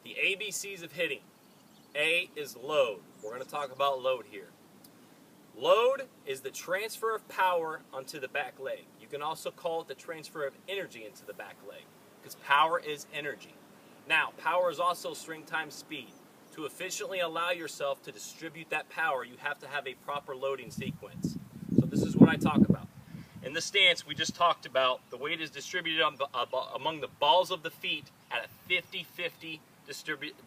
The ABCs of hitting. A is load. We're going to talk about load here. Load is the transfer of power onto the back leg. You can also call it the transfer of energy into the back leg, because power is energy. Now, power is also strength times speed. To efficiently allow yourself to distribute that power, you have to have a proper loading sequence. So this is what I talk about. In the stance, we just talked about the weight is distributed among the balls of the feet at a 50-50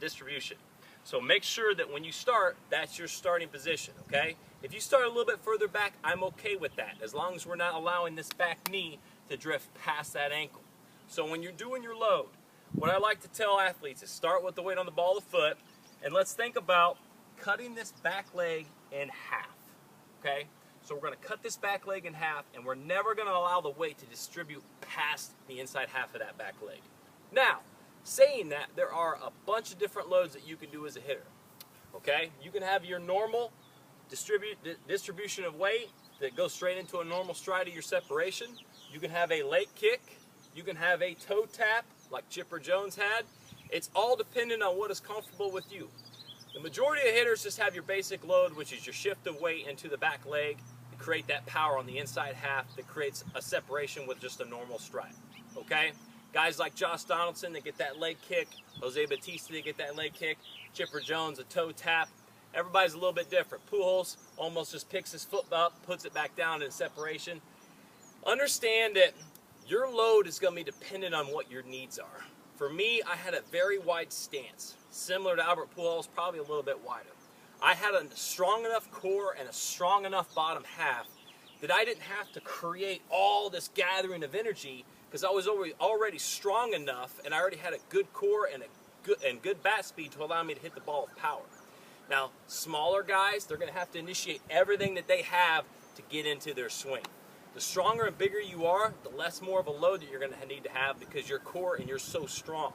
distribution. So make sure that when you start, that's your starting position, okay? If you start a little bit further back, I'm okay with that, as long as we're not allowing this back knee to drift past that ankle. So when you're doing your load, what I like to tell athletes is start with the weight on the ball of the foot, and let's think about cutting this back leg in half, okay? So we're going to cut this back leg in half, and we're never going to allow the weight to distribute past the inside half of that back leg. Now, saying that, there are a bunch of different loads that you can do as a hitter, okay? You can have your normal distribution of weight that goes straight into a normal stride of your separation. You can have a leg kick. You can have a toe tap like Chipper Jones had. It's all dependent on what is comfortable with you. The majority of hitters just have your basic load, which is your shift of weight into the back leg to create that power on the inside half that creates a separation with just a normal stride, okay? Guys like Josh Donaldson, they get that leg kick. Jose Batista, they get that leg kick. Chipper Jones, a toe tap. Everybody's a little bit different. Pujols almost just picks his foot up, puts it back down in separation. Understand that your load is going to be dependent on what your needs are. For me, I had a very wide stance, similar to Albert Pujols, probably a little bit wider. I had a strong enough core and a strong enough bottom half that I didn't have to create all this gathering of energy, because I was already strong enough, and I already had a good core and good bat speed to allow me to hit the ball with power. Now, smaller guys, they're going to have to initiate everything that they have to get into their swing. The stronger and bigger you are, the less more of a load that you're going to need to have, because your core and you're so strong.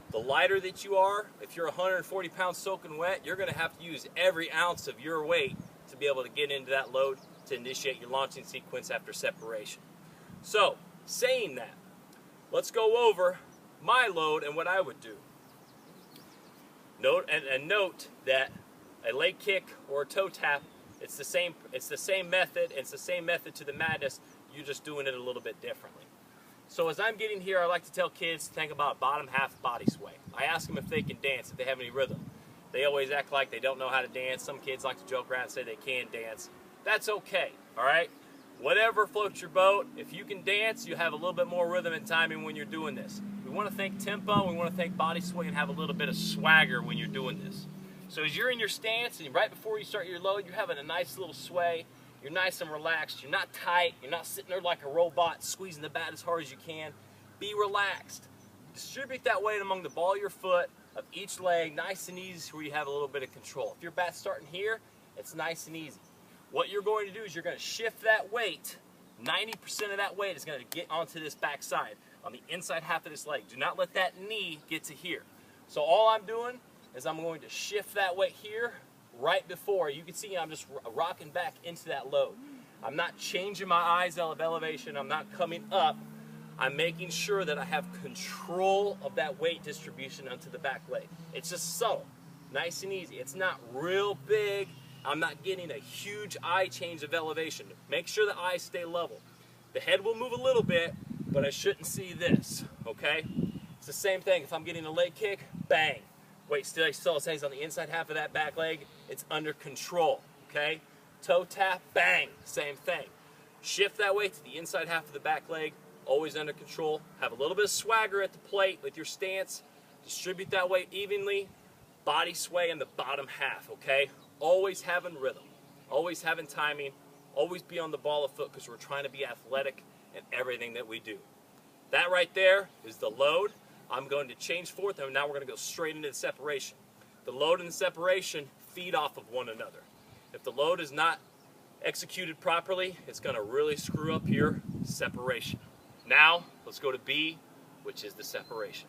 The lighter that you are, if you're 140 pounds soaking wet, you're going to have to use every ounce of your weight to be able to get into that load to initiate your launching sequence after separation. So, saying that, let's go over my load and what I would do. Note that a leg kick or a toe tap, it's the same method. It's the same method to the madness. You're just doing it a little bit differently. So as I'm getting here, I like to tell kids to think about bottom half body sway. I ask them if they can dance, if they have any rhythm. They always act like they don't know how to dance. Some kids like to joke around and say they can dance. That's okay, all right? Whatever floats your boat. If you can dance, you have a little bit more rhythm and timing when you're doing this. We want to think tempo, we want to think body sway, and have a little bit of swagger when you're doing this. So as you're in your stance, and right before you start your load, you're having a nice little sway. You're nice and relaxed. You're not tight. You're not sitting there like a robot squeezing the bat as hard as you can. Be relaxed. Distribute that weight among the ball of your foot, of each leg, nice and easy, so where you have a little bit of control. If your bat's starting here, it's nice and easy. What you're going to do is you're going to shift that weight. 90% of that weight is going to get onto this back side, on the inside half of this leg. Do not let that knee get to here. So all I'm doing is I'm going to shift that weight here right before. You can see I'm just rocking back into that load. I'm not changing my eyes of elevation. I'm not coming up. I'm making sure that I have control of that weight distribution onto the back leg. It's just subtle, nice and easy. It's not real big. I'm not getting a huge eye change of elevation. Make sure the eyes stay level. The head will move a little bit, but I shouldn't see this, okay? It's the same thing. If I'm getting a leg kick, bang. Weight still stays on the inside half of that back leg. It's under control, okay? Toe tap, bang, same thing. Shift that weight to the inside half of the back leg, always under control. Have a little bit of swagger at the plate with your stance. Distribute that weight evenly. Body sway in the bottom half, okay? Always having rhythm, always having timing, always be on the ball of foot, because we're trying to be athletic in everything that we do. That right there is the load. I'm going to change forth, and now we're going to go straight into the separation. The load and the separation feed off of one another. If the load is not executed properly, it's going to really screw up your separation. Now, let's go to B, which is the separation.